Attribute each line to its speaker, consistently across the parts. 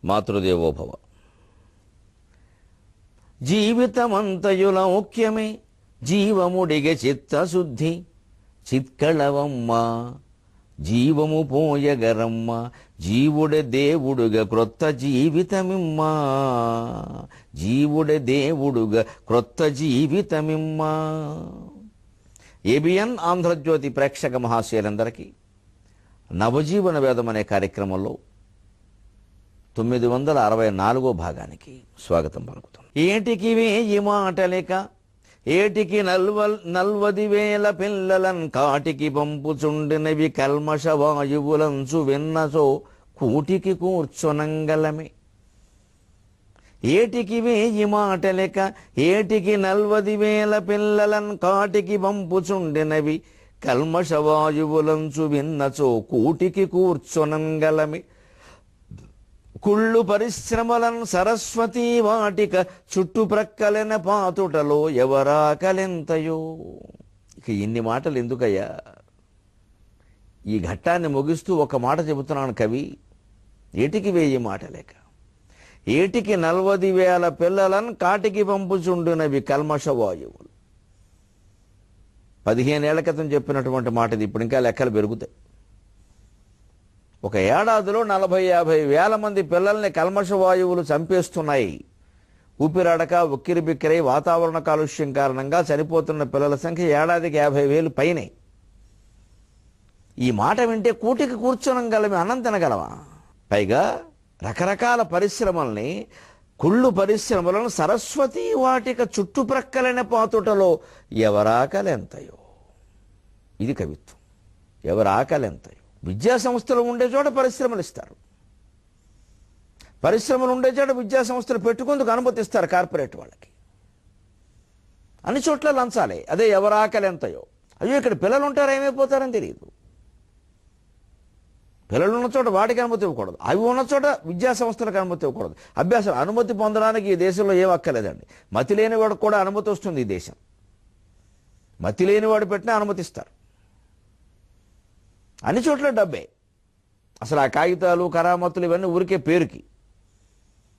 Speaker 1: మాతృదేవోభవ. జీవితమంతయులౌక్యమే జీవముడిగ చిత్తశుద్ధి చిత్కళవమ్మ జీవము పోయగరమ్మ జీవుడే దేవుడుగా క్రొత్త జీవితమిమ్మా జీవుడే దేవుడుగా క్రొత్త జీవితమిమ్మా. ఏబిఎన్ ఆంధ్రజ్యోతి ప్రేక్షక మహాశయులందరికీ నవజీవన వేదం అనే కార్యక్రమంలో 964వ భాగానికి స్వాగతం పలుకుతాం. ఏటికి వేయి మాటలేక ఏటికి 40,000 పిల్లలన్ కాటికి పంపుచుండినవి కల్మష వాయువులంచు విన్నసో కూటికి కూర్చొనంగలమే. ఏటికి వేయి మాటలేక ఏటికి 40,000 పిల్లలన్ కాటికి పంపుచుండినవి కల్మష వాయువులంచు విన్నచో కూటికి కూర్చొనంగలమే. కుళ్ళు పరిశ్రమలను సరస్వతీ వాటిక చుట్టుప్రక్కలన పాతుటలో ఎవరాకలెంతయో. ఇక ఇన్ని మాటలు ఎందుకయ్యా? ఈ ఘట్టాన్ని ముగిస్తూ ఒక మాట చెబుతున్నాను కవి. ఏటికి వేయి మాటలేక ఏటికి 40,000 పిల్లలను కాటికి పంపుచుండునవి కల్మష వాయువులు. 15 ఏళ్ల క్రితం చెప్పినటువంటి మాటది ఇప్పుడు ఇంకా లెక్కలు పెరుగుతాయి. ఒక ఏడాదిలో 40,000-50 వేల మంది పిల్లల్ని కల్మష వాయువులు చంపేస్తున్నాయి. ఊపిరాడక ఉక్కిరిబిక్కిరై వాతావరణ కాలుష్యం కారణంగా చనిపోతున్న పిల్లల సంఖ్య ఏడాదికి 50,000 పైనే. ఈ మాట వింటే కూటికి కూర్చోనగలమే, అన్నం తినగలమా? పైగా రకరకాల పరిశ్రమల్ని, కుళ్ళు పరిశ్రమలను సరస్వతీ వాటిక చుట్టుప్రక్కలైన పాతుటలో ఎవరాకలెంతయో. ఇది కవిత్వం. ఎవరాకలెంతయో. విద్యా సంస్థలు ఉండే చోట పరిశ్రమలు ఇస్తారు, పరిశ్రమలు ఉండే చోట విద్యా సంస్థలు పెట్టుకుందుకు అనుమతిస్తారు కార్పొరేట్ వాళ్ళకి. అన్ని చోట్ల లంచాలే. అదే ఎవరాకలెంతయో. అయ్యో ఇక్కడ పిల్లలు ఉంటారు, ఏమైపోతారని తెలియదు. పిల్లలు ఉన్న చోట వాటికి అనుమతి ఇవ్వకూడదు, అవి ఉన్న చోట విద్యా సంస్థలకు అనుమతి ఇవ్వకూడదు. అభ్యాసం అనుమతి పొందడానికి ఈ దేశంలో ఏం అక్కర్లేదండి. మతి లేని వాడికి కూడా అనుమతి వస్తుంది ఈ దేశం. మతి లేని వాడు పెట్టినా అనుమతిస్తారు. అన్ని చోట్ల డబ్బే. అసలు ఆ కాగితాలు కరామతులు ఇవన్నీ ఊరికే పేరుకి.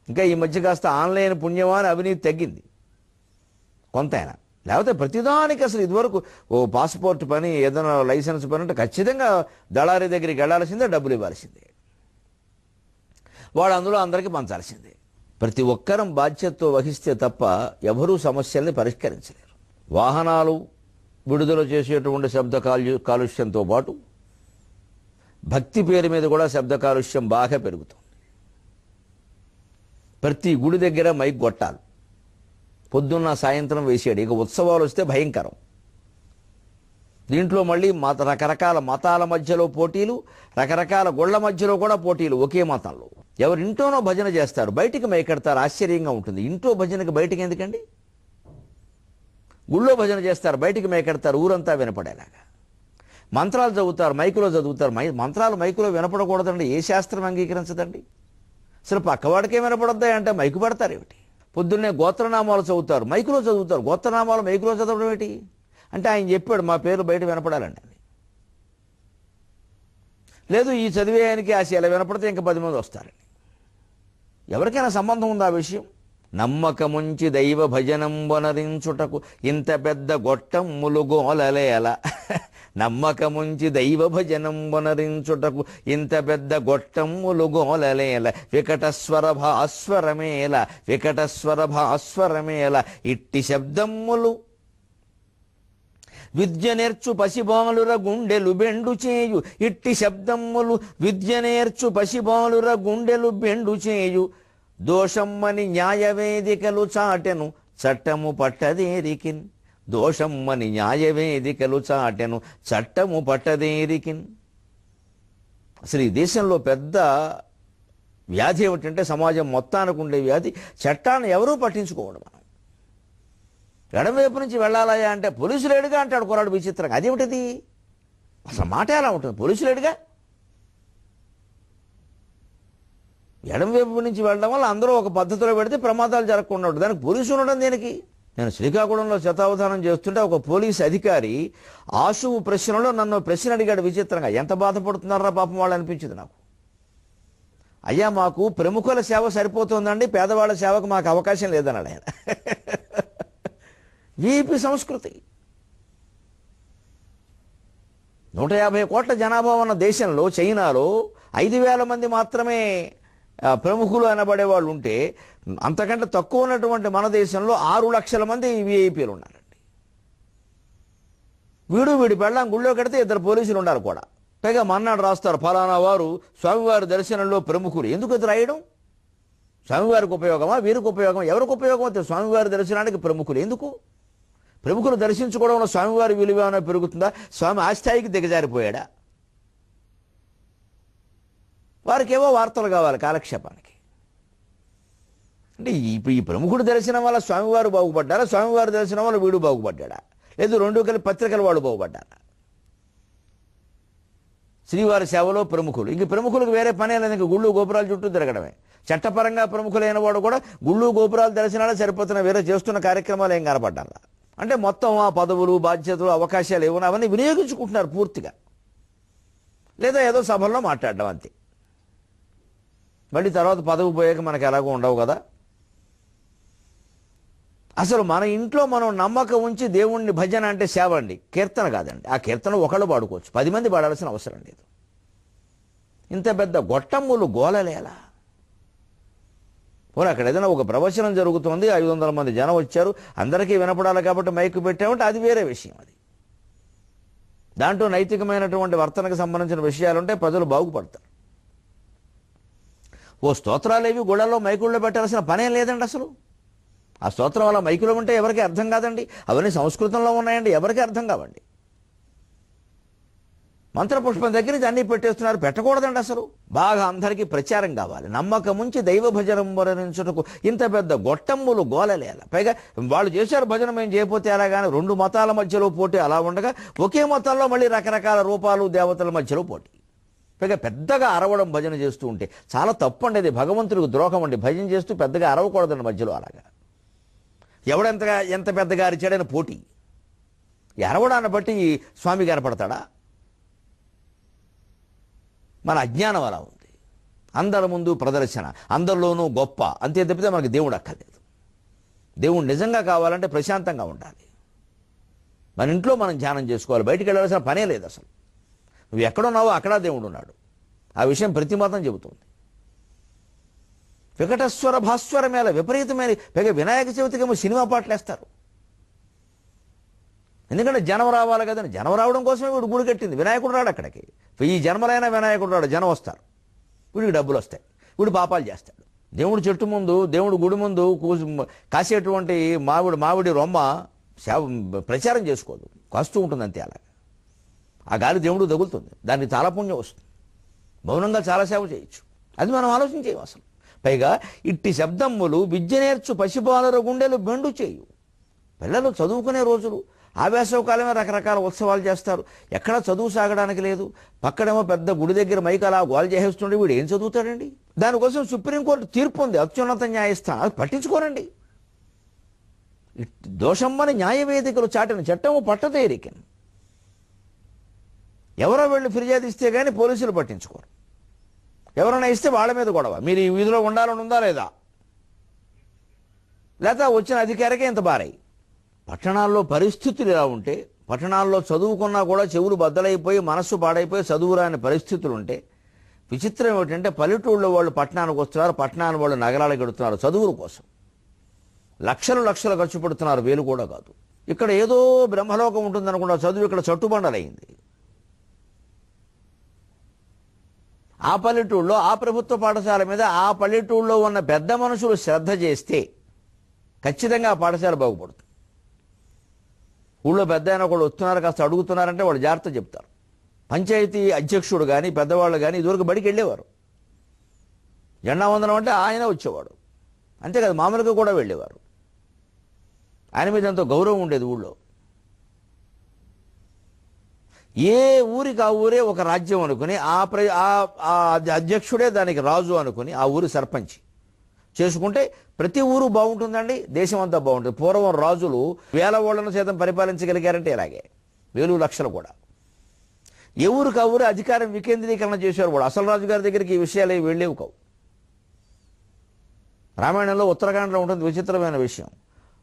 Speaker 1: ఇంకా ఈ మధ్య కాస్త ఆన్లైన్ పుణ్యమాని అవినీతి తగ్గింది కొంతైనా. లేకపోతే ప్రతిదానికి అసలు ఇదివరకు ఓ పాస్పోర్ట్ పని, ఏదైనా లైసెన్స్ పని అంటే ఖచ్చితంగా దళారీ దగ్గరికి వెళ్ళాల్సిందే, డబ్బులు ఇవ్వాల్సిందే, వాడు అందులో అందరికీ పంచాల్సిందే. ప్రతి ఒక్కరం బాధ్యతతో వహిస్తే తప్ప ఎవరూ సమస్యల్ని పరిష్కరించలేరు. వాహనాలు విడుదల చేసేటువంటి శబ్ద కాలుష్యంతో పాటు భక్తి పేరు మీద కూడా శబ్ద కాలుష్యం బాగా పెరుగుతుంది. ప్రతి గుడి దగ్గర మైక్ కొట్టాలి, పొద్దున్న సాయంత్రం వేసాడు. ఇక ఉత్సవాలు వస్తే భయంకరం. దీంట్లో మళ్ళీ రకరకాల మతాల మధ్యలో పోటీలు, రకరకాల గుళ్ల మధ్యలో కూడా పోటీలు. ఒకే మతంలో ఎవరింటోనో భజన చేస్తారు, బయటికి మైకెడతారు. ఆశ్చర్యంగా ఉంటుంది. ఇంట్లో భజనకి బయటికి ఎందుకండి? గుళ్ళో భజన చేస్తారు, బయటికి మైకెడతారు, ఊరంతా వినపడేలాగా. మంత్రాలు చదువుతారు, మైకులో చదువుతారు. మంత్రాలు మైకులో వినపడకూడదండి, ఏ శాస్త్రం అంగీకరించదండి. అసలు పక్కవాడికే వినపడద్దా అంటే మైకు పడతారు ఏమిటి? పొద్దున్నే గోత్రనామాలు చదువుతారు, మైకులో చదువుతారు. గోత్రనామాలు మైకులో చదవడం ఏమిటి అంటే ఆయన చెప్పాడు మా పేర్లు బయట వినపడాలండి అని. లేదు ఈ చదివేయానికి ఆశ ఇలా వినపడితే ఇంకా 10 మంది వస్తారని. ఎవరికైనా సంబంధం ఉందా ఆ విషయం? నమ్మకముంచి దైవ భజనం వనరించుటకు ఇంత పెద్ద గొట్టమ్ములు గోలలేల. నమ్మకముంచి దైవ భజనం వనరించుటకు ఇంత పెద్ద గొట్టమ్ములు గోలలేల. వికటస్వర భాస్వరమేల వికటస్వర భాస్వరమేల. ఇట్టి శబ్దమ్ములు విద్య నేర్చు పసిబాలుర గుండెలు బెండు చేయు. ఇట్టి శబ్దమ్ములు విద్య నేర్చు పసిబాలుర గుండెలు బెండు చేయు. దోషమ్మని న్యాయవేదికలు చాటెను చట్టము పట్టదేరికిన్. దోషమ్మని న్యాయవేదికలు చాటెను చట్టము పట్టదేరికిన్. అసలు ఈ దేశంలో పెద్ద వ్యాధి ఏమిటంటే సమాజం మొత్తానికి ఉండే వ్యాధి, చట్టాన్ని ఎవరూ పట్టించుకోవడం. మనం ఎడమవైపు నుంచి వెళ్ళాలయా అంటే పోలీసులు ఏడుగా అంటాడు కుర్రాడు విచిత్రంగా. అదేమిటిది? అసలు మాట ఎలా ఉంటుంది? పోలీసులు ఏడుగా. ఎడమవైపు నుంచి వెళ్ళడం వల్ల అందరూ ఒక పద్ధతిలో పెడితే ప్రమాదాలు జరగకుండా ఉంటుంది. దానికి పోలీసు ఉండడం దేనికి? నేను శ్రీకాకుళంలో శతావధానం చేస్తుంటే ఒక పోలీసు అధికారి ఆశువు ప్రశ్నలో నన్ను ప్రశ్న అడిగాడు విచిత్రంగా. ఎంత బాధపడుతున్నారా పాపం వాళ్ళు అనిపించింది నాకు. అయ్యా మాకు ప్రముఖుల సేవ సరిపోతుందండి, పేదవాళ్ళ సేవకు మాకు అవకాశం లేదన్నాడు ఆయన. వీపీ సంస్కృతి. 150 కోట్ల జనాభా ఉన్న దేశంలో, చైనాలో 5,000 మంది మాత్రమే ప్రముఖులు అనబడే వాళ్ళు ఉంటే, అంతకంటే తక్కువ ఉన్నటువంటి మన దేశంలో 6 లక్షల మంది వీఐపీలు ఉన్నారండి. వీడి పెళ్ళాం గుళ్ళో కడితే 2 పోలీసులు ఉండాలి కూడా. పైగా మన్నాడు రాస్తారు, ఫలానా వారు స్వామివారి దర్శనంలో ప్రముఖులు. ఎందుకు ఇది రాయడం? స్వామివారికి ఉపయోగమా, వీరికి ఉపయోగమా? ఎవరికి ఉపయోగం? స్వామివారి దర్శనానికి ప్రముఖులు ఎందుకు? ప్రముఖులు దర్శించుకోవడంలో స్వామివారి విలువ ఏమైనా పెరుగుతుందా? స్వామి ఆ స్థాయికి దిగజారిపోయాడా? వారికి ఏవో వార్తలు కావాలి కాలక్షేపానికి. అంటే ఈ ప్రముఖుడు దర్శనం వల్ల స్వామివారు బాగుపడ్డారా, స్వామివారి దర్శనం వల్ల వీడు బాగుపడ్డా? లేదు రెండు కలిపి పత్రికల వాళ్ళు బాగుపడ్డారా? శ్రీవారి సేవలో ప్రముఖులు, ఇంక ప్రముఖులకు వేరే పనే లేదు, ఇంక గుళ్ళు గోపురాల చుట్టూ తిరగడమే. చట్టపరంగా ప్రముఖులైన వాడు కూడా గుళ్ళు గోపురాల దర్శనాలు సరిపోతున్న, వేరే చేస్తున్న కార్యక్రమాలు ఏం కనపడ్డారా? అంటే మొత్తం ఆ పదవులు, బాధ్యతలు, అవకాశాలు ఏమన్నా అవన్నీ వినియోగించుకుంటున్నారు పూర్తిగా. లేదా ఏదో సభల్లో మాట్లాడడం అంతే. మళ్ళీ తర్వాత పదవి పోయాక మనకు ఎలాగో ఉండవు కదా. అసలు మన ఇంట్లో మనం నమ్మకం ఉంచి దేవుణ్ణి భజన అంటే సేవ అండి, కీర్తన కాదండి. ఆ కీర్తన ఒకళ్ళు పాడుకోవచ్చు, 10 మంది పాడాల్సిన అవసరం లేదు. ఇంత పెద్ద గొట్టమ్ములు గోలలేలా? పోనీ అక్కడ ఏదైనా ఒక ప్రవచనం జరుగుతుంది, 500 మంది జనం వచ్చారు, అందరికీ వినపడాలి కాబట్టి మైకు పెట్టామంటే అది వేరే విషయం. అది దాంట్లో నైతికమైనటువంటి వర్తనకు సంబంధించిన విషయాలుంటే ప్రజలు బాగుపడతారు. ఓ స్తోత్రాలేవి గుళ్ళల్లో మైకుల్లో పెట్టాల్సిన పనేం లేదండి అసలు. ఆ స్తోత్రం వల్ల మైకులో ఉంటే ఎవరికి అర్థం కాదండి. అవన్నీ సంస్కృతంలో ఉన్నాయండి, ఎవరికి అర్థం కావండి. మంత్రపుష్పం దగ్గర నుంచి అన్నీ పెట్టేస్తున్నారు, పెట్టకూడదండి అసలు. బాగా అందరికీ ప్రచారం కావాలి. నమ్మకం ఉంచి దైవ భజనం వర్ణించుటకు ఇంత పెద్ద గొట్టమ్ములు గోలలేల. పైగా వాళ్ళు చేశారు భజన, మేము చేయకపోతే అలాగానే 2 మతాల మధ్యలో పోటీ అలా ఉండగా, ఒకే మతంలో మళ్ళీ రకరకాల రూపాలు దేవతల మధ్యలో పోటీ. పైగా పెద్దగా అరవడం భజన చేస్తూ ఉంటే చాలా తప్పు అండి. అది భగవంతుడికి ద్రోహం అండి. భజన చేస్తూ పెద్దగా అరవకూడదండి మధ్యలో. అలాగా ఎంత పెద్దగా అరిచాడని పోటీ. అరవడాన్ని బట్టి స్వామి కనపడతాడా? మన అజ్ఞానం అలా ఉంది. అందరి ముందు ప్రదర్శన, అందరిలోనూ గొప్ప, అంతే తప్పితే మనకి దేవుడు అక్కర్లేదు. దేవుడు నిజంగా కావాలంటే ప్రశాంతంగా ఉండాలి. మన ఇంట్లో మనం ధ్యానం చేసుకోవాలి, బయటికి వెళ్ళాల్సిన పనే లేదు అసలు. నువ్వు ఎక్కడున్నావో అక్కడ దేవుడు ఉన్నాడు. ఆ విషయం ప్రతి మతం చెబుతుంది. వికటస్వర భాస్వర మేళ విపరీతమైన. పైగా వినాయక చవితికేమో సినిమా పాటలు వేస్తారు. ఎందుకంటే జనం రావాలి కదండి. జనం రావడం కోసమే వీడు గుడి కట్టింది. వినాయకుడు రాడు అక్కడికి. ఈ జన్మలైనా వినాయకుడు రాడు, జనం వస్తారు. వీడికి డబ్బులు వస్తాయి, వీడు పాపాలు చేస్తాడు. దేవుడి చెట్టు ముందు, దేవుడి గుడి ముందు కాసేటువంటి మామిడి రొమ్మ ప్రచారం చేసుకోదు, కాస్తూ ఉంటుంది అంతే. అలాగా ఆ గాలి దేవుడు తగులుతుంది, దానికి చాలా పుణ్యం వస్తుంది. మౌనంగా చాలా సేవ చేయొచ్చు. అది మనం ఆలోచించేయం అసలు. పైగా ఇట్టి శబ్దమ్ములు విద్య నేర్చు పసిబాలర గుండెలు బెండు చేయు. పిల్లలు చదువుకునే రోజులు, ఆవేశవకాలమే రకరకాల ఉత్సవాలు చేస్తారు. ఎక్కడ చదువు సాగడానికి లేదు. పక్కడేమో పెద్ద గుడి దగ్గర మైక్ అలా గోల్ చేసేస్తుంటే వీడు ఏం చదువుతాడండి? దానికోసం సుప్రీంకోర్టు తీర్పు ఉంది, అత్యున్నత న్యాయస్థానం. అది పట్టించుకోరండి. దోషమ్మని న్యాయవేదికలు చాటిన చట్టము పట్టతేరికను. ఎవరో వెళ్ళి ఫిర్యాదు ఇస్తే కానీ పోలీసులు పట్టించుకోరు. ఎవరైనా ఇస్తే వాళ్ళ మీద గొడవ. మీరు ఈ వీధిలో ఉండాలని ఉందా లేదా, లేదా వచ్చిన అధికారికే ఇంత బారై. పట్టణాల్లో పరిస్థితులు ఇలా ఉంటే, పట్టణాల్లో చదువుకున్నా కూడా చెవులు బద్దలైపోయి మనస్సు పాడైపోయి చదువురాని పరిస్థితులు ఉంటే, విచిత్రం ఏమిటంటే పల్లెటూళ్ళలో వాళ్ళు పట్టణానికి వస్తున్నారు, పట్టణాన్ని వాళ్ళు నగరాలకు గడుతున్నారు చదువుల కోసం. లక్షలు ఖర్చు పెడుతున్నారు, వేలు కూడా కాదు. ఇక్కడ ఏదో బ్రహ్మలోకం ఉంటుందనుకుంటా చదువు ఇక్కడ చట్టుబండలైంది. ఆ పల్లెటూళ్ళలో ఆ ప్రభుత్వ పాఠశాల మీద ఆ పల్లెటూళ్ళలో ఉన్న పెద్ద మనుషులు శ్రద్ధ చేస్తే ఖచ్చితంగా ఆ పాఠశాల బాగుపడుతుంది. ఊళ్ళో పెద్ద అయినా కూడా వస్తున్నారు, కాస్త అడుగుతున్నారంటే వాళ్ళు జాగ్రత్త చెప్తారు. పంచాయతీ అధ్యక్షుడు కానీ పెద్దవాళ్ళు కానీ ఇదివరకు బడికి వెళ్ళేవారు. జెండా వందనం అంటే ఆయన వచ్చేవాడు, అంతేకాదు మామూలుగా కూడా వెళ్ళేవారు. ఆయన మీద ఎంతో గౌరవం ఉండేది ఊళ్ళో. ఏ ఊరికి ఆ ఊరే ఒక రాజ్యం అనుకుని ఆ అధ్యక్షుడే దానికి రాజు అనుకుని ఆ ఊరి సర్పంచ్ చేసుకుంటే ప్రతి ఊరు బాగుంటుందండి, దేశం అంతా బాగుంటుంది. పూర్వం రాజులు వేల ఓళ్లను సైతం పరిపాలించగలిగారంటే ఇలాగే, వేలు లక్షలు కూడా. ఏ ఊరికి ఆ ఊరు అధికారం వికేంద్రీకరణ చేశారు కూడా. అసలు రాజుగారి దగ్గరికి ఈ విషయాలు వెళ్ళేవి కావు. రామాయణంలో ఉత్తరాఖండలో ఉంటుంది విచిత్రమైన విషయం.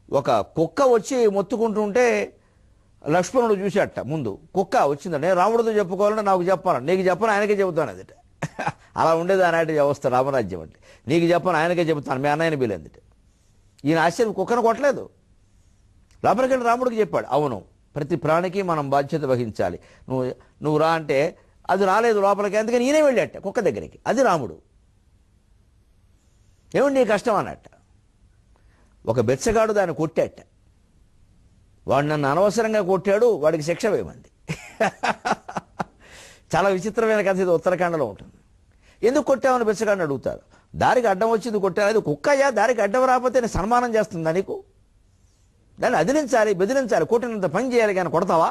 Speaker 1: ఒక కుక్క వచ్చి మొత్తుకుంటుంటే లక్ష్మణుడు చూశాట. ముందు కుక్క వచ్చిందంటే రాముడితో చెప్పుకోవాలంటే నాకు చెప్పాను, నీకు చెప్పను ఆయనకే చెబుతాను అదిట. అలా ఉండేది ఆనాటి వ్యవస్థ రామరాజ్యం అంటే. నీకు చెప్పను ఆయనకే చెబుతాను, మీ అన్నయ్యని బీలేందిట. ఈయన ఆశ్చర్యం, కుక్కను కొట్టలేదు, లోపలికి వెళ్ళి రాముడికి చెప్పాడు. అవును, ప్రతి ప్రాణికి మనం బాధ్యత వహించాలి, నువ్వు రా అంటే అది రాలేదు లోపలికి, అందుకని ఈయనే వెళ్ళాట కుక్క దగ్గరికి. అది రాముడు. ఏమిటి నీ కష్టం అన్నట్ట. ఒక బెచ్చగాడు దాన్ని కొట్టాట. వాడు నన్ను అనవసరంగా కొట్టాడు, వాడికి శిక్ష వేయమంది. చాలా విచిత్రమైన కథ ఇది, ఉత్తరాఖండలో ఉంటుంది. ఎందుకు కొట్టామని బెచ్చగాడిని అడుగుతారు. దారికి అడ్డం వచ్చింది కొట్టాను. అది కుక్కయ్యా, దారికి అడ్డం రాకపోతే నేను సన్మానం చేస్తుందా నీకు? దాన్ని అదిలించాలి, బెదిరించాలి, కొట్టినంత పని చేయాలి, కానీ కొడతావా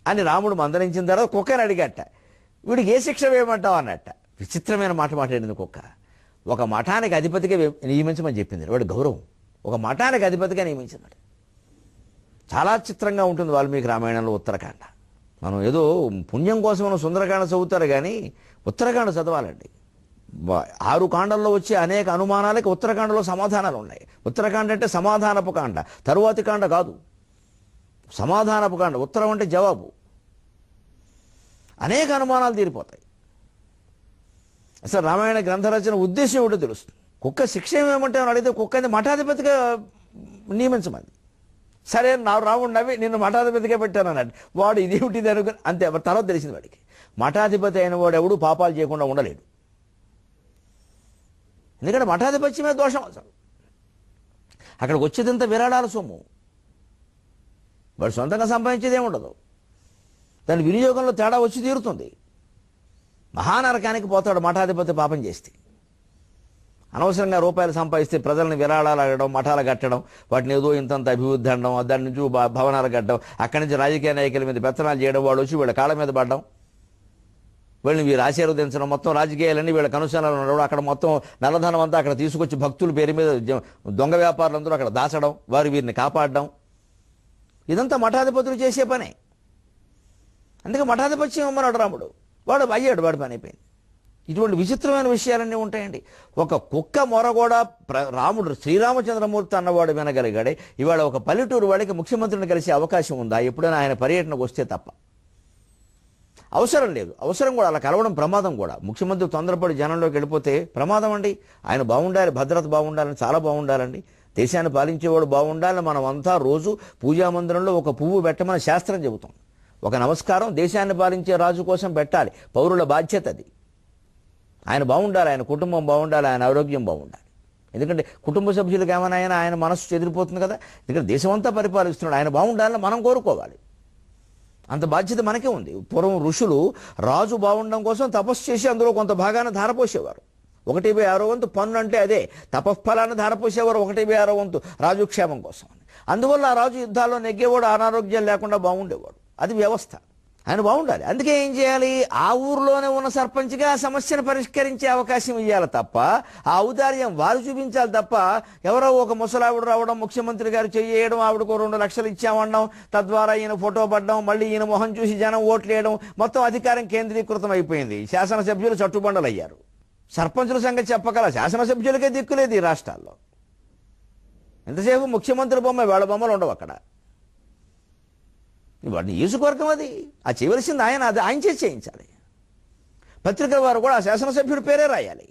Speaker 1: అని రాముడు మందలించిన తర్వాత కుక్కని అడిగట, వీడికి ఏ శిక్ష వేయమంటావు అన్నట్ట. విచిత్రమైన మాట మాట్లాడింది కుక్క. ఒక మఠానికి అధిపతిగా నియమించమని చెప్పింది. వాడి గౌరవం ఒక మఠానికి అధిపతిగా నియమించింది. చాలా చిత్రంగా ఉంటుంది వాల్మీకి రామాయణంలో ఉత్తరాఖండ. మనం ఏదో పుణ్యం కోసం మనం సుందరకాండ చదువుతారు కానీ ఉత్తరాఖండ చదవాలండి. 6 కాండల్లో వచ్చే అనేక అనుమానాలకి ఉత్తరాఖండలో సమాధానాలు ఉన్నాయి. ఉత్తరాఖండ అంటే సమాధానపు కాండ, తరువాతి కాండ కాదు, సమాధానపు కాండ. ఉత్తరం అంటే జవాబు. అనేక అనుమానాలు తీరిపోతాయి. అసలు రామాయణ గ్రంథ రచన ఉద్దేశం ఏమిటో తెలుస్తుంది. కుక్క శిక్ష ఏమేమంటే అడిగితే కుక్కని మఠాధిపతిగా నియమించమంది. సరే రాముడు నవ్వి నిన్ను మఠాధిపతిగా పెట్టాను అన్నాడు. వాడు ఇదేమిటిది అనుకుని అంతే. తర్వాత తెలిసింది వాడికి, మఠాధిపతి అయిన వాడు ఎవడు పాపాలు చేయకుండా ఉండలేడు. ఎందుకంటే మఠాధిపత్యమే దోషం. అసలు అక్కడికి వచ్చేదంతా విరాళాల సొమ్ము, వాడు సొంతంగా సంపాదించేది ఏముండదు. దాని వినియోగంలో తేడా వచ్చి తీరుతుంది. మహానరకానికి పోతాడు మఠాధిపతి పాపం చేస్తే. అనవసరంగా రూపాయలు సంపాదిస్తే ప్రజల్ని విరాళాలు అడగడం, మఠాలు కట్టడం, వాటిని ఏదో ఇంతంత అభివృద్ధి అనడం, దాని నుంచి భవనాలు కట్టడం, అక్కడి నుంచి రాజకీయ నాయకుల మీద పెత్తనాలు చేయడం, వాడు వచ్చి వీళ్ళ కాళ్ళ మీద పడడం, వీళ్ళని వీరు ఆశీర్వదించడం, మొత్తం రాజకీయాలన్నీ వీళ్ళ కనుసనాలు ఉండడం, అక్కడ మొత్తం నల్లధనం అంతా అక్కడ తీసుకొచ్చి భక్తుల పేరు మీద దొంగ వ్యాపారులందరూ అక్కడ దాచడం, వారు వీరిని కాపాడడం, ఇదంతా మఠాధిపతులు చేసే పనే. అందుకే మఠాధిపత్యం ఇమ్మన్నాడు రాముడు. వాడు అయ్యాడు, వాడి పని అయిపోయింది. ఇటువంటి విచిత్రమైన విషయాలన్నీ ఉంటాయండి. ఒక కుక్క మొర కూడా రాముడు శ్రీరామచంద్రమూర్తి అన్నవాడు వినగలిగాడే. ఇవాళ ఒక పల్లెటూరు వాడికి ముఖ్యమంత్రిని కలిసే అవకాశం ఉందా? ఎప్పుడైనా ఆయన పర్యటనకు వస్తే తప్ప. అవసరం లేదు. అవసరం కూడా, అలా కలవడం ప్రమాదం కూడా. ముఖ్యమంత్రి తొందరపడి జనంలోకి వెళ్ళిపోతే ప్రమాదం అండి. ఆయన బాగుండాలి, భద్రత బాగుండాలని, చాలా బాగుండాలండి. దేశాన్ని పాలించేవాడు బాగుండాలని మనం అంతా రోజు పూజామందిరంలో ఒక పువ్వు పెట్టమని శాస్త్రం చెబుతాం. ఒక నమస్కారం దేశాన్ని పాలించే రాజు కోసం పెట్టాలి. పౌరుల బాధ్యత అది. ఆయన బాగుండాలి, ఆయన కుటుంబం బాగుండాలి, ఆయన ఆరోగ్యం బాగుండాలి. ఎందుకంటే కుటుంబ సభ్యులకు ఏమైనా ఆయన మనసు చెదిరిపోతుంది కదా. ఎందుకంటే దేశమంతా పరిపాలిస్తున్నాడు, ఆయన బాగుండాలని మనం కోరుకోవాలి. అంత బాధ్యత మనకే ఉంది. పూర్వం ఋషులు రాజు బాగుండడం కోసం తపస్సు చేసి అందులో కొంత భాగాన్ని ధారపోసేవారు. 1/6 వంతు పన్ను అంటే అదే తపఫలాన్ని ధారపోసేవారు. 1/6 వంతు రాజుక్షేమం కోసం. అందువల్ల ఆ రాజు యుద్ధాల్లో నెగ్గేవాడు, అనారోగ్యాలు లేకుండా బాగుండేవాడు. అది వ్యవస్థ. ఆయన బాగుండాలి. అందుకే ఏం చేయాలి? ఆ ఊరిలోనే ఉన్న సర్పంచ్గా ఆ సమస్యను పరిష్కరించే అవకాశం ఇవ్వాలి తప్ప, ఆ ఔదార్యం వారు చూపించాలి తప్ప, ఎవరో ఒక ముసలావిడ రావడం, ముఖ్యమంత్రి గారు చెయ్యడం, ఆవిడకు 2 లక్షలు ఇచ్చామనడం, తద్వారా ఈయన ఫోటో పడడం, మళ్ళీ ఈయన మొహం చూసి జనం ఓట్లు వేయడం, మొత్తం అధికారం కేంద్రీకృతం అయిపోయింది. శాసనసభ్యులు చట్టుబండలు అయ్యారు. సర్పంచుల సంగతి చెప్పగల శాసనసభ్యులకే దిక్కులేదు ఈ రాష్ట్రాల్లో. ఎంతసేపు ముఖ్యమంత్రి బొమ్మ, వాళ్ళ బొమ్మలు ఉండవు అక్కడ. వాడిని నియోజకవర్గం అది, ఆ చేయవలసింది ఆయన, అది ఆయన చేసి చేయించాలి. పత్రికల వారు కూడా ఆ శాసనసభ్యుడి పేరే రాయాలి.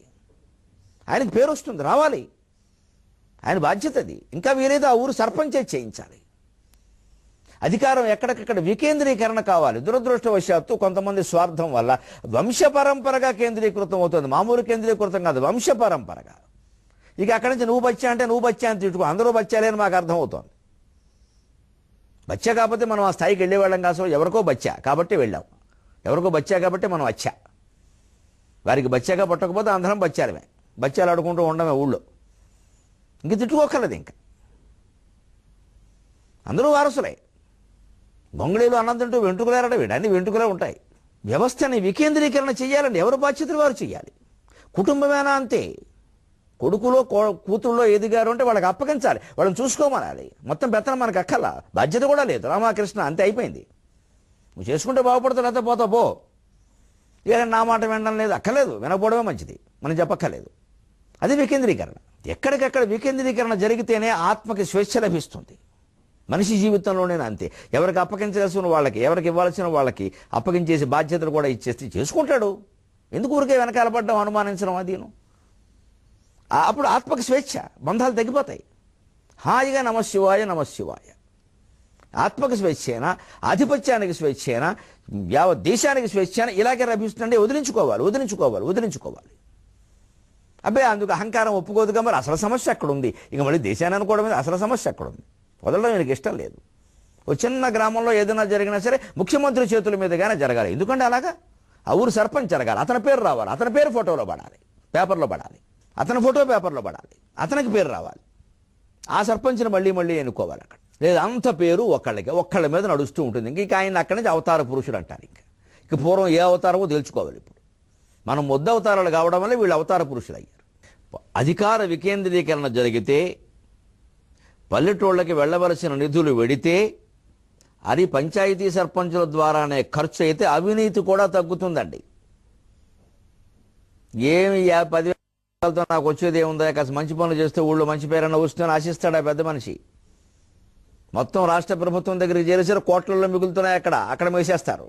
Speaker 1: ఆయనకి పేరు వస్తుంది, రావాలి. ఆయన బాధ్యత అది. ఇంకా వీరేదో ఆ ఊరు సర్పంచ్ చేయించాలి. అధికారం ఎక్కడికక్కడ వికేంద్రీకరణ కావాలి. దురదృష్టవశాత్తు కొంతమంది స్వార్థం వల్ల వంశపరంపరగా కేంద్రీకృతం అవుతుంది. మామూలు కేంద్రీకృతం కాదు, వంశపరంపరగా. ఇక అక్కడి నుంచి నువ్వు బచ్చా అంటే నువ్వు బచ్చా అని తిట్టుకో, అందరూ బచ్చాలే అని మాకు అర్థమవుతోంది. బచ్చా కాకపోతే మనం ఆ స్థాయికి వెళ్ళేవాళ్ళం కాదు. ఎవరికో బచ్చా కాబట్టి వెళ్ళాం, ఎవరికో బచ్చా కాబట్టి మనం వచ్చా. వారికి బచ్చాగా పట్టకపోతే అందరం బచ్చాలమే, బచ్చాలు ఆడుకుంటూ ఉండమే ఊళ్ళో. ఇంక తిట్టుకోకర్లేదు. ఇంకా అందరూ వారసులే. బొంగళీలు అన్నం తింటూ వెంట్రుకలేరట వీడు, అన్ని వెంట్రుకలే ఉంటాయి. వ్యవస్థని వికేంద్రీకరణ చేయాలండి. ఎవరు బాధ్యతలు వారు చేయాలి. కుటుంబమేనా అంతే. కొడుకులో కూతురులో ఎదిగారు అంటే వాళ్ళకి అప్పగించాలి, వాళ్ళని చూసుకోమనాలి. మొత్తం బెత్తనం మనకు అక్కల బాధ్యత కూడా లేదు. రామకృష్ణ అంతే అయిపోయింది. నువ్వు చేసుకుంటే బాగుపడతావు, లేకపోతే పోతావు పో. ఇక నా మాట వినడం లేదు, అక్కర్లేదు, వినకపోవడమే మంచిది, మనం చెప్పక్కర్లేదు. అది వికేంద్రీకరణ. ఎక్కడికక్కడ వికేంద్రీకరణ జరిగితేనే ఆత్మకి స్వేచ్ఛ లభిస్తుంది. మనిషి జీవితంలోనే అంతే. ఎవరికి అప్పగించాల్సిన వాళ్ళకి, ఎవరికి ఇవ్వాల్సిన వాళ్ళకి అప్పగించేసి బాధ్యతలు కూడా ఇచ్చేస్తే చేసుకుంటాడు. ఎందుకు ఊరికే వెనకాల పడ్డం, అనుమానించడం అదీను. అప్పుడు ఆత్మకి స్వేచ్ఛ, బంధాలు తగ్గిపోతాయి. హాయిగా నమశివాయ నమశివాయ. ఆత్మకి స్వేచ్ఛైనా, ఆధిపత్యానికి స్వేచ్ఛైనా, యావత్ దేశానికి స్వేచ్ఛైనా ఇలాగే లభిస్తుంటే వదిలించుకోవాలి. అబ్బాయి అందుకు అహంకారం ఒప్పుకోదుగా, మరి అసలు సమస్య అక్కడ ఉంది. ఇక మళ్ళీ దేశాన్ని అనుకోవడం మీద అసలు సమస్య అక్కడ ఉంది. వదలడం వీళ్ళకి ఇష్టం లేదు. ఒక చిన్న గ్రామంలో ఏదైనా జరిగినా సరే ముఖ్యమంత్రి చేతుల మీదుగానే జరగాలి. ఎందుకంటే అలాగా ఆ ఊరు సర్పంచ్ జరగాలి, అతని పేరు రావాలి, అతని పేరు ఫోటోలో పడాలి, పేపర్లో పడాలి, అతని ఫోటో పేపర్లో పడాలి, అతనికి పేరు రావాలి. ఆ సర్పంచ్ని మళ్ళీ ఎన్నుకోవాలి అక్కడ. లేదా అంత పేరు ఒక్కళ్ళ మీద నడుస్తూ ఉంటుంది. ఇంక ఆయన అక్కడి నుంచి అవతార పురుషుడు అంటారు. ఇక పూర్వం ఏ అవతారమో తెలుసుకోవాలి. ఇప్పుడు మనం ముద్ద అవతారాలు కావడం వల్ల వీళ్ళు అవతార పురుషులు అయ్యారు. అధికార వికేంద్రీకరణ జరిగితే, పల్లెటూళ్ళకి వెళ్ళవలసిన నిధులు వెడితే, అది పంచాయతీ సర్పంచుల ద్వారానే ఖర్చు అయితే అవినీతి కూడా తగ్గుతుందండి. ఏమి 10,000తో నాకు వచ్చేది ఏముందా, కాస్త మంచి పనులు చేస్తే ఊళ్ళో మంచి పేరన్నా వస్తుందని ఆశిస్తాడు ఆ పెద్ద మనిషి. మొత్తం రాష్ట్ర ప్రభుత్వం దగ్గరికి చేరేసారు, కోట్లలో మిగులుతున్నాయి. అక్కడ వేసేస్తారు.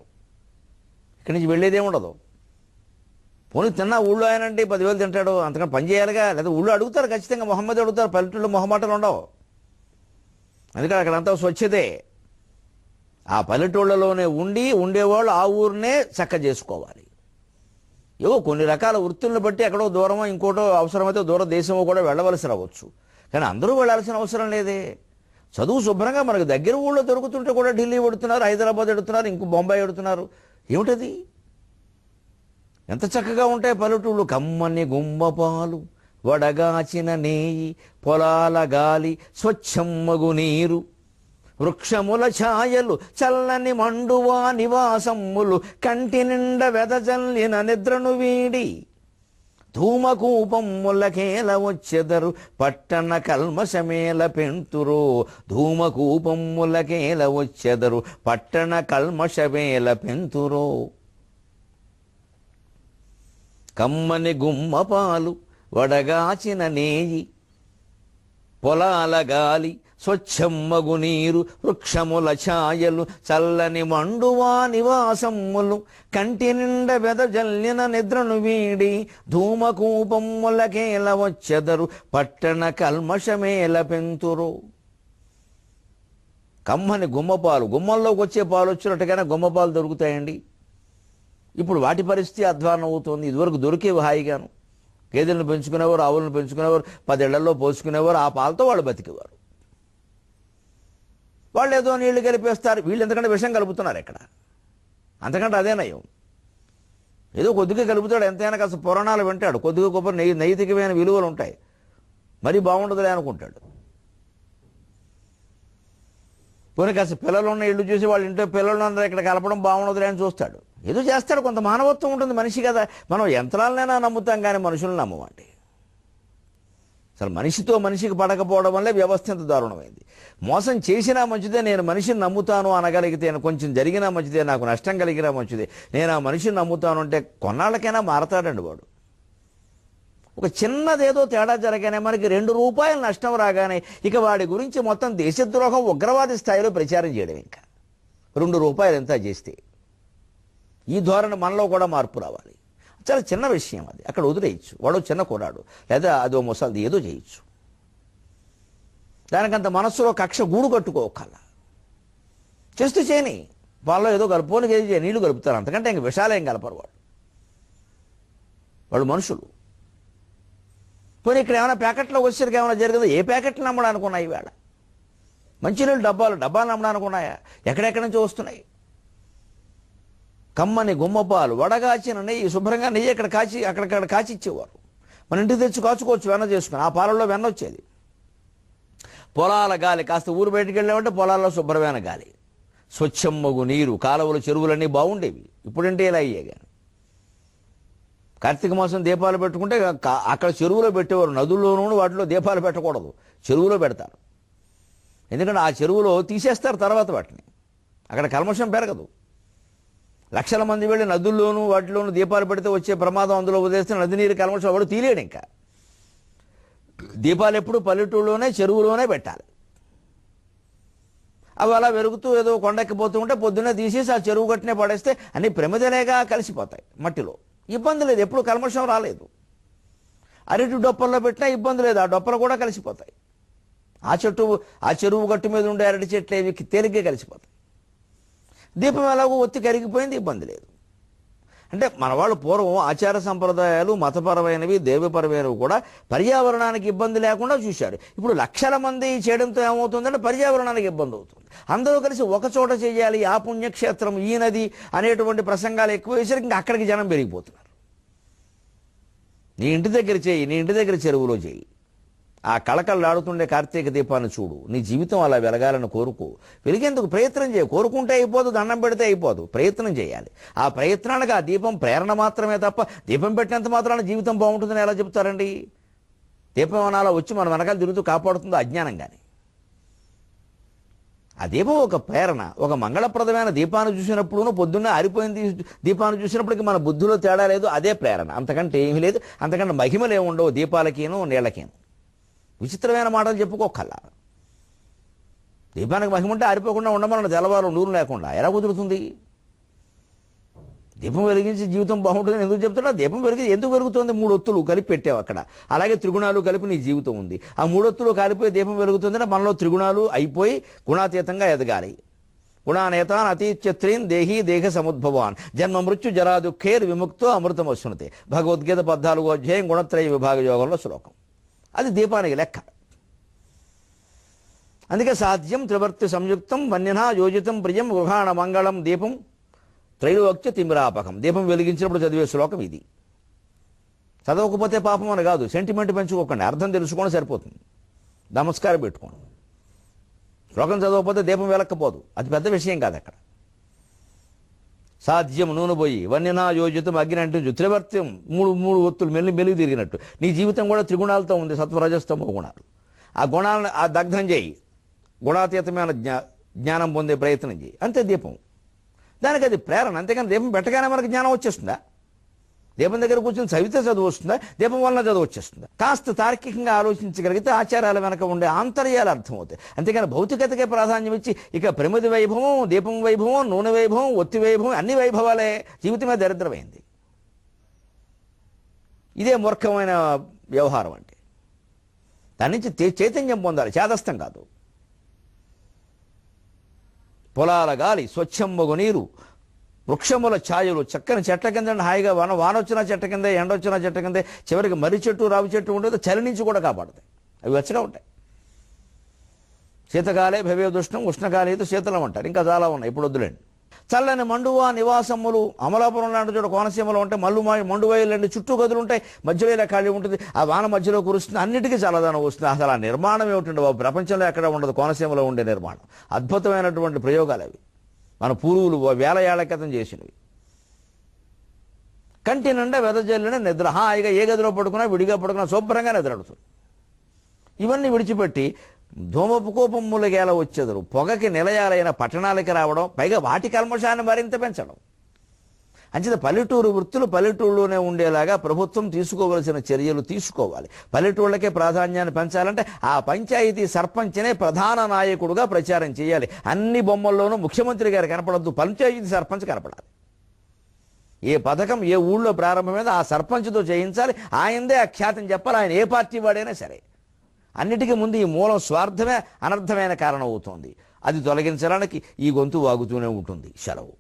Speaker 1: ఇక్కడి నుంచి వెళ్ళేది ఏముండదు. పోనీ తిన్నా ఊళ్ళో ఆయనంటే 10,000 తింటాడు, అంతకన్నా పని చేయాలిగా. లేదా ఊళ్ళో అడుగుతారు, ఖచ్చితంగా మొహమ్మద్ అడుగుతారు. పల్లెటూళ్ళు మొహమాటలు ఉండవు. అందుకని అక్కడంతా స్వచ్ఛతే. ఆ పల్లెటూళ్ళలోనే ఉండేవాళ్ళు ఆ ఊరినే చక్క చేసుకోవాలి. ఏవో కొన్ని రకాల వృత్తులను బట్టి ఎక్కడో దూరమో ఇంకోటో అవసరమైతే దూర దేశమో కూడా వెళ్ళవలసి రావచ్చు. కానీ అందరూ వెళ్ళాల్సిన అవసరం లేదే. చదువు శుభ్రంగా మనకు దగ్గర ఊళ్ళో దొరుకుతుంటే కూడా ఢిల్లీ ఎడుతున్నారు, హైదరాబాద్ ఎడుతున్నారు, ఇంకో బొంబాయి ఎడుతున్నారు. ఏమిటది? ఎంత చక్కగా ఉంటాయి పల్లెటూళ్ళు. కమ్మని గుమ్మపాలు, వడగాచిన నేయి, పొలాల గాలి, స్వచ్ఛమ్మగు నీరు, వృక్షముల ఛాయలు, చల్లని మండువా నివాసమ్ములు, కంటి నిండ వెదజల్లిన నిద్రను వీడి, ధూమకూపమ్ములకేల వచ్చెదరు, పట్టణ కల్మషమేల పెంతురో. ధూమకూపమ్ములకేల వచ్చెదరు, పట్టణ కల్మషమేల పెంతురో. కమ్మని గుమ్మపాలు, వడగాచిన నేయి, పొలాల గాలి, స్వచ్ఛమ్మగు నీరు, వృక్షముల ఛాయలు, చల్లని మండువా నివాసమ్ములు, కంటి నిండ వెదజల్లిన నిద్రను వీడి, ధూమకూపమ్ములకేల వచ్చెదరు, పట్టణ కల్మషమేల పెంతురు. కమ్మని గుమ్మపాలు, గుమ్మంలోకి వచ్చే పాలు వచ్చినట్టుగానే గుమ్మపాలు దొరుకుతాయండి. ఇప్పుడు వాటి పరిస్థితి అధ్వానం అవుతుంది. ఇదివరకు దొరికేవి హాయిగాను. గేదెలను పెంచుకునేవారు, ఆవులను పెంచుకునేవారు, 10 ఏళ్లలో పోసుకునేవారు. ఆ పాలతో వాళ్ళు బతికేవారు. వాళ్ళు ఏదో నీళ్లు కలిపేస్తారు. వీళ్ళు ఎందుకంటే విషం కలుపుతున్నారు ఇక్కడ. అంతకంటే అదే నయం. ఏదో కొద్దిగా కలుపుతాడు, ఎంతైనా కాస్త పురాణాలు వింటాడు, కొద్దిగా గొప్ప నైతికమైన విలువలు ఉంటాయి, మరీ బాగుండదులే అనుకుంటాడు. పోనీ కాస్త పిల్లలు ఉన్న ఇళ్ళు చూసి వాళ్ళ ఇంట్లో పిల్లలు ఇక్కడ కలపడం బాగుండదులే అని చూస్తాడు. ఏదో చేస్తాడు. కొంత మానవత్వం ఉంటుంది మనిషి కదా. మనం యంత్రాలనైనా నమ్ముతాం కానీ మనుషులను నమ్మమండి. అసలు మనిషితో మనిషికి పడకపోవడం వల్లే వ్యవస్థ ఎంత దారుణమైంది. మోసం చేసినా మంచిదే, నేను మనిషిని నమ్ముతాను అనగలిగితే, కొంచెం జరిగినా మంచిదే, నాకు నష్టం కలిగినా మంచిదే, నేను ఆ మనిషిని నమ్ముతాను అంటే కొన్నాళ్ళకైనా మారతాడండి వాడు. ఒక చిన్నదేదో తేడా జరగానే మనకి 2 రూపాయలు నష్టం రాగానే ఇక వాడి గురించి మొత్తం దేశద్రోహం, ఉగ్రవాది స్థాయిలో ప్రచారం చేయడం. ఇంకా 2 రూపాయలు ఎంత చేస్తే ఈ ధోరణి మనలో కూడా మార్పు రావాలి. చాలా చిన్న విషయం అది, అక్కడ వదిలేయచ్చు. వాడు చిన్న కొడాడు, లేదా అదో ముసలిది, ఏదో చేయొచ్చు. దానికంత మనస్సులో కక్ష గూడు కట్టుకోకల చేస్తూ చేయని. వాళ్ళలో ఏదో కలుపుకొని నీళ్లు కలుపుతారు, అంతకంటే ఇంక విషాలేం కలపరు వాళ్ళు మనుషులు. పోనీ ఇక్కడ ఏమైనా ప్యాకెట్లో వచ్చేసరికి ఏమైనా జరిగిందో? ఏ ప్యాకెట్లు నమ్మడానికి ఉన్నాయి ఈవేళ? మంచినీళ్ళు డబ్బాలు నమ్మడానికి ఉన్నాయా? ఎక్కడెక్కడి నుంచి వస్తున్నాయి? కమ్మని గుమ్మపాలు, వడగాచిన నెయ్యి, శుభ్రంగా నెయ్యి అక్కడ కాచి ఇచ్చేవారు. మన ఇంటికి తెచ్చి కాచుకోవచ్చు, వెన్న చేసుకుని. ఆ పాలల్లో వెన్న వచ్చేది. పొలాల గాలి, కాస్త ఊరు బయటికి వెళ్ళామంటే పొలాల్లో శుభ్రమైన గాలి, స్వచ్ఛమ్మగు నీరు, కాలువలు చెరువులన్నీ బాగుండేవి. ఇప్పుడంటే ఇలా అయ్యే. కానీ కార్తీక మాసం దీపాలు పెట్టుకుంటే అక్కడ చెరువులో పెట్టేవారు. నదుల్లోనూ వాటిలో దీపాలు పెట్టకూడదు, చెరువులో పెడతారు. ఎందుకంటే ఆ చెరువులో తీసేస్తారు తర్వాత వాటిని. అక్కడ కల్మషం పెరగదు. లక్షల మంది వెళ్ళి నదుల్లోనూ వాటిలోనూ దీపాలు పెడితే వచ్చే ప్రమాదం అందులో వదిలేస్తే నది నీరు కల్మషం వాడు తీలేడు. ఇంకా దీపాలు ఎప్పుడు పల్లెటూళ్ళలోనే చెరువులోనే పెట్టాలి. అవి అలా వెలుగుతూ ఏదో కొండెక్కిపోతూ ఉంటే పొద్దున్నే తీసేసి ఆ చెరువు గట్టునే పడేస్తే అన్ని ప్రమిదలేగా కలిసిపోతాయి మట్టిలో. ఇబ్బంది లేదు, ఎప్పుడు కల్మషం రాలేదు. అరటి డొప్పల్లో పెట్టినా ఇబ్బంది లేదు, ఆ డొప్పలు కూడా కలిసిపోతాయి. ఆ చెరువు గట్టు మీద ఉండే అరటి చెట్లు ఏవి తేలిగ్గా కలిసిపోతాయి. దీపం ఎలాగో ఒత్తి కరిగిపోయింది, ఇబ్బంది లేదు. అంటే మన వాళ్ళు పూర్వం ఆచార సంప్రదాయాలు మతపరమైనవి దేవపరమైనవి కూడా పర్యావరణానికి ఇబ్బంది లేకుండా చూశారు. ఇప్పుడు లక్షల మంది చేయడంతో ఏమవుతుందంటే పర్యావరణానికి ఇబ్బంది అవుతుంది. అందరూ కలిసి ఒక చోట చేయాలి, ఆ పుణ్యక్షేత్రం ఈ నది అనేటువంటి ప్రసంగాలు ఎక్కువ వేసరికి ఇంకా అక్కడికి జనం పెరిగిపోతున్నారు. నీ ఇంటి దగ్గర చేయి, నీ ఇంటి దగ్గర చెరువులో చేయి, ఆ కళకళలాడుతుండే కార్తీక దీపాన్ని చూడు, నీ జీవితం అలా వెలగాలని కోరుకో. వెలిగేందుకు ప్రయత్నం చేయ. కోరుకుంటే అయిపోదు, దండం పెడితే అయిపోదు, ప్రయత్నం చేయాలి. ఆ ప్రయత్నానికి ఆ దీపం ప్రేరణ మాత్రమే తప్ప దీపం పెట్టినంత మాత్రాన జీవితం బాగుంటుందని ఎలా చెప్తారండి? దీపం అనాలా వచ్చి మన వెనకాల తిరుగుతూ కాపాడుతుందో అజ్ఞానం. కానీ ఆ దీపం ఒక ప్రేరణ. ఒక మంగళప్రదమైన దీపాన్ని చూసినప్పుడు, పొద్దున్నే ఆరిపోయిన దీపాన్ని చూసినప్పటికీ మన బుద్ధిలో తేడా లేదు, అదే ప్రేరణ. అంతకంటే ఏమీ లేదు, అంతకంటే మహిమలు ఏముండవు దీపాలకేను నీళ్ళకేను. విచిత్రమైన మాటలు చెప్పుకోకల్లా. దీపానికి మహిమ ఉంటే ఆరిపోకుండా ఉండమన్న తెల్లవారు నూరు లేకుండా ఎలా కుదురుతుంది? దీపం వెలిగించి జీవితం బాగుంటుందని ఎందుకు చెప్తున్నా? దీపం ఎందుకు వెలుగుతుంది? 3 ఒత్తులు కలిపి పెట్టావు అక్కడ. అలాగే త్రిగుణాలు కలిపి నీ జీవితం ఉంది. ఆ 3 ఒత్తులు కలిపి దీపం వెలుగుతుందంటే మనలో త్రిగుణాలు అయిపోయి గుణాతీతంగా ఎదగాలి. గుణానేతాన్ అతీత్యత్రీన్ దేహీ దేహ సముద్భవాన్ జన్మ మృత్యు జరా దుఃఖేర్ విముక్తో అమృతం వస్తున్నతే. భగవద్గీత 14వ అధ్యాయం గుణత్రయ విభాగ యోగంలో శ్లోకం. అది దీపానికి లెక్క. అందుకే సాధ్యం త్రివర్తి సంయుక్తం వన్యనా యోజితం ప్రియం గృహాణ మంగళం దీపం త్రైలోక్య తిమిరాపకం. దీపం వెలిగించినప్పుడు చదివే శ్లోకం ఇది. చదవకపోతే పాపం అని కాదు, సెంటిమెంట్ పెంచుకోకండి, అర్థం తెలుసుకోండి, సరిపోతుంది. నమస్కారం పెట్టుకోండి. శ్లోకం చదవకపోతే దీపం వెలక్కపోదు, అది పెద్ద విషయం కాదు. అక్కడ సాధ్యం నూనె పోయి వన్యనా యోజితం అగ్ని అంటు త్రివర్త్యం 3 ఒత్తులు మెలుగు తిరిగినట్టు నీ జీవితం కూడా త్రిగుణాలతో ఉంది, సత్వరజస్తమో గుణాలు. ఆ గుణాలను ఆ దగ్ధం చేయి, గుణాతీతమైన జ్ఞానం పొందే ప్రయత్నం చేయి, అంతే దీపం. దానికి అది ప్రేరణ. అంతేకాని దీపం పెట్టగానే మనకు జ్ఞానం వచ్చేస్తుందా? దీపం దగ్గర కూర్చొని చదివితే చదువు వస్తుందా? దీపం వలన చదువు వచ్చేస్తుందా? కాస్త తార్కికంగా ఆలోచించగలిగితే ఆచారాల వెనక ఉండే ఆంతర్యాలు అర్థమవుతాయి. అంతేకాని భౌతికతకే ప్రాధాన్యం ఇచ్చి ఇక ప్రమిది వైభవం, దీపం వైభవం, నూనె వైభవం, ఒత్తి వైభవం, అన్ని వైభవాలే. జీవితమే దరిద్రమైంది. ఇదే మూర్ఖమైన వ్యవహారం. అంటే దాని నుంచి చైతన్యం పొందాలి, చేదస్థం కాదు. పొలాల గాలి, స్వచ్ఛంబగు నీరు, వృక్షముల ఛాయలు, చక్కని చెట్ల కింద హాయిగా వాన వచ్చిన చెట్ల కింద, ఎండ వచ్చిన చెట్ల కింద, చివరికి మర్రి చెట్టు రావి చెట్టు ఉండేది, చలి నుంచి కూడా కాపాడుతాయి. అవి వెచ్చగా ఉంటాయి. శీతకాలే భవే దుష్టం ఉష్ణకాలేతో శీతలం అంటారు. ఇంకా చాలా ఉన్నాయి, ఇప్పుడు వద్దులేండి. చల్లని మండువా నివాసములు అమలాపురం లాంటి చోట కోనసీమలో ఉంటాయి. మండువాయిలండి, చుట్టూ గదులు ఉంటాయి, మధ్యలో ఇలా ఖాళీ ఉంటుంది. ఆ వాన మధ్యలో కురుస్తుంది, అన్నిటికీ చల్లదనం వస్తుంది. అసలు ఆ నిర్మాణం ఏమిటండి బాబు? ప్రపంచంలో ఎక్కడ ఉండదు కోనసీమలో ఉండే నిర్మాణం. అద్భుతమైనటువంటి ప్రయోగాలు అవి, మన పూర్వులు వేల ఏళ్ల క్రితం చేసినవి. కంటి నిండా వెదజల్లిన నిద్ర, హాయిగా ఏ గదిలో పడుకున్నా విడిగా పడుకున్నా శుభ్రంగా నిద్రడుతుంది. ఇవన్నీ విడిచిపెట్టి ధూమపు కోపములగేలా వచ్చేదరు, పొగకి నిలయాలైన పట్టణాలకి రావడం, పైగా వాటి కల్మషాన్ని మరింత పెంచడం. అంచేత పల్లెటూరు వృత్తులు పల్లెటూరులోనే ఉండేలాగా ప్రభుత్వం తీసుకోవలసిన చర్యలు తీసుకోవాలి. పల్లెటూళ్ళకే ప్రాధాన్యాన్ని పెంచాలంటే ఆ పంచాయతీ సర్పంచ్నే ప్రధాన నాయకుడుగా ప్రచారం చేయాలి. అన్ని బొమ్మల్లోనూ ముఖ్యమంత్రి గారు కనపడద్దు, పంచాయతీ సర్పంచ్ కనపడాలి. ఏ పథకం ఏ ఊళ్ళో ప్రారంభమైందో ఆ సర్పంచ్తో చేయించాలి. ఆయనదే ఆ ఖ్యాతిని చెప్పాలి, ఆయన ఏ పార్టీ వాడైనా సరే. అన్నిటికీ ముందు ఈ మూలం స్వార్థమే అనర్థమైన కారణం అవుతోంది. అది తొలగించడానికి ఈ గొంతు వాగుతూనే ఉంటుంది. సెలవు.